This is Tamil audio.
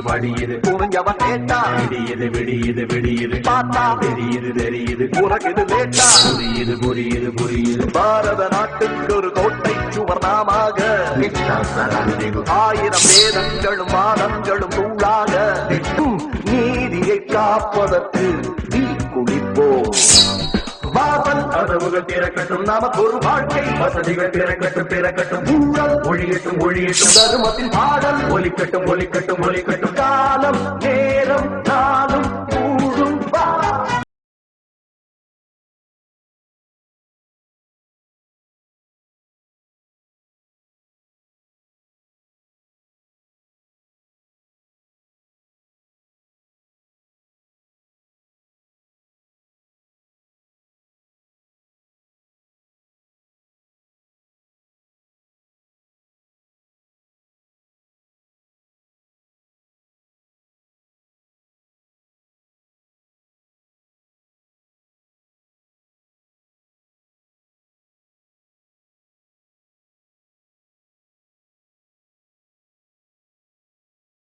படியுது புரிஞ்சவன் கேட்டா விடியுது விடியுது விடியுது பார்த்தா தெரியுது தெரியுது உனக்குது லேட்டா புரியுது புரியுது புரியுது பாரத நாட்டுக்கு ஒரு கோட்டை சுவர்ணமாக 1000 வேதங்களும் வாதங்களும் நூலாக நீதியை காப்பதற்கு நீ குளிப்போம். வாசல் கதவுகள் திறக்கட்டும், நமக்கு ஒரு வாழ்க்கை வசதிகள் திறக்கட்டும் திறக்கட்டும், ஊழல் ஒழியட்டும் ஒழியட்டும், தருமத்தின் பாடல் ஒலிக்கட்டும் ஒலிக்கட்டும் ஒலிக்கட்டும், காலம் நேரம்